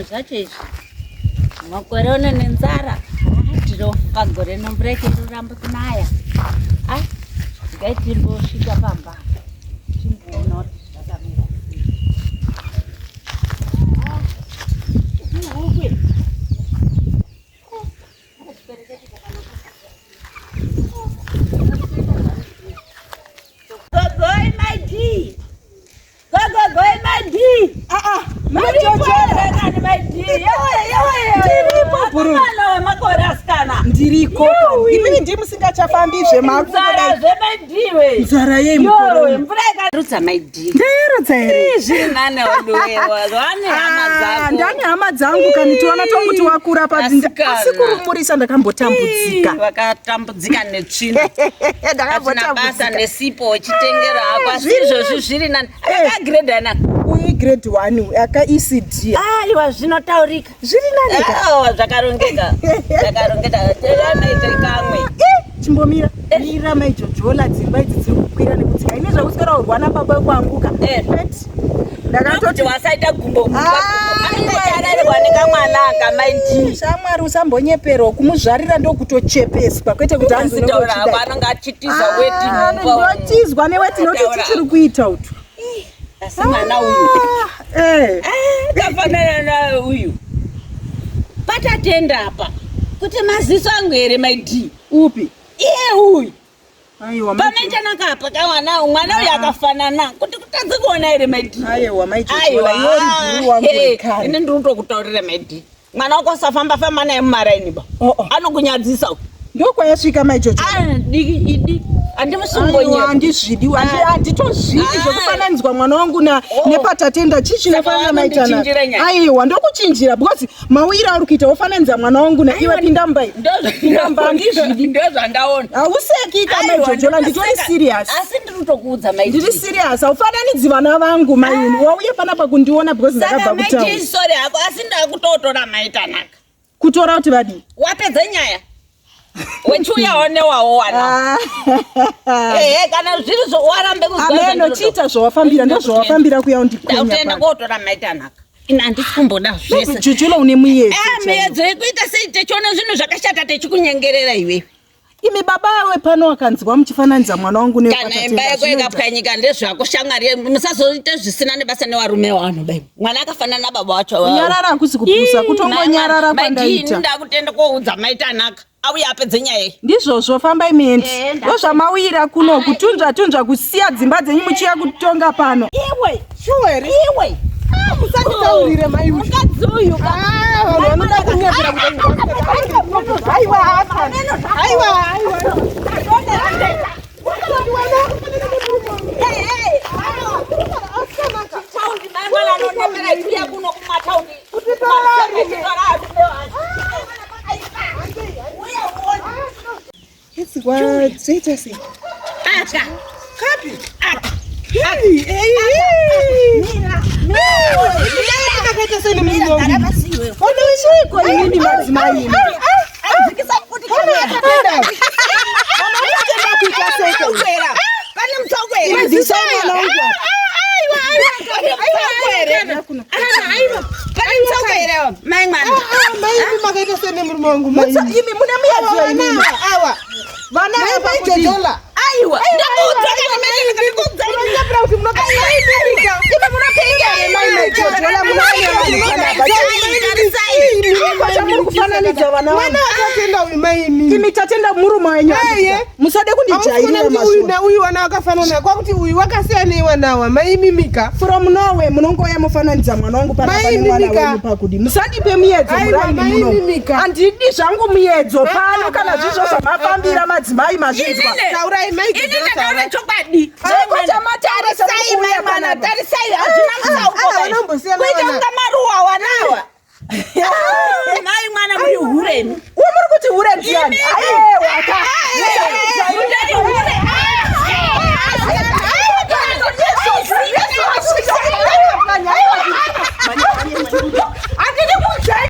Zvacho izvi makore uno nenzara ndinofa gore nombureke roramba kunaya. Ngaiti tirikosvika pamba chimboona kuti zvakamira ndiriko imini ndimusingachafambi zvemakudzara nzara yemvura ikarutsa maidhi ndirutsa here zvinane ndane hama dzangu kanitiwana tonguti wakura padzinda asi kurumurisa ndakambotambudzika wakatambudzika netsvina atina basa nesipo uchitengera hako asi izvozvi zviri nani akagiredi anaka uye grade 1 aka ECD aiwa zvinotaurika zviri nani zvakarongeka maite kamwe chimbomira mira maijojola dzimba idzi dziri kukwira nekudzika ine zvauswera urwana baba kuanguka ndakatoti wasaita gumbo anongacharerwa nekamwana akamaiti shamwari usambonyepero kumuzvarira ndokutochepeswa kwete kuti anzitaura hako anonga achitiza weti ndotizwa neweti noti tichiri kuita utu asi mwana uyu kafanana na uyu patatenda apa kuti maziso angu here maidhi upi iye uyu pamechanaka apa kamwana mwana uyu akafanana kuti kutadzi kuona here maidhi ine ndiri kutokutaurira maidhi mwana wako usafamba naye mumarainiba anokunyadzisa ndokwayasvika maijojo idi handimusungonyandizvidi handitozvidi zvekufananidzwa mwana wangu nepatatenda chichinofanana maitana aiwa ndokuchinjira because mawira ari kuita wofananidza mwana wangu naiwe pindambai ndamba handizvidi ndozvandaona hausekika maijojola nditori serious asi ndiri kutokuudza maiti ndiri serious haufananidzi vana vangu maini wauye panapa kundiona because ndakabva kutaura sori hako asi ndakutotora maitanaka kutora kuti vadii wapedza nyaya wechuyawo newawo wana kana zviri zvowarambe kuzvaanochiita zvawafambira ndozvawafambira kuya undikuenda kotora maitanaka ina handisi kumboda zvese jujulo une muyedzo muyedzo yekuita sei techiona zvinhu zvakashata techikunyengerera iwewe imi baba wepano wakanzwa muchifananidza mwana wangu kana imba yako ikapwanyika ndezvako shamwari musazoite zvisina nebasa nevarume wano bai mwana akafanana nababa wacho nyarara hakusi kupusa kutongonyarara kwandaita ndakutenda koudza maitanaka auya apedze nyaya ndizvozvo fambai mendi ndozvamawira kuno kutunzva kusiya dzimba dzenyu muchiya kutonga pano iwe shuweri iwe musanditaurire mai mukadzi uyu vanoda kunyepera Zeta sei. Aka. Kapi. Aka. Ndakakaita sei nemunhu wangu. Unoshiko nini madzimai? Zikisa kuti kana atenda. Mama atenda kuita sei. Pane mutsokwera. Ndisana wangu. Mai mwana. Mai makaita sei nemunhu wangu. Imi muna muyadziwa inini. Awa. Vana vapajojola. Aiwa. Ndakudzaka nemene ndikudza. Ndapera kuti munokairika. Imi munopenga mai jojola munofananidza vana mwana akatenda uyu maini imi tatenda murume wenyu musade kundijairira mazvina uyu wana akafanana kwakuti uyu wakasiya neiwanawa maimimika from Norway munongoya mufananidza mwana wangu panapa nemwana wenyu pakudi musandipe muyedzo maimimika handidi zvangu muyedzo pano kana zvizvo zvamafambira madzimai mazvinzwa taurai maitaura chokwadi tarisai mwana tarisai hazvina mutsauko kuita unga maruwa wanawa mai mwana muri hureni umuri kuti hure ndiani aiwa ka hure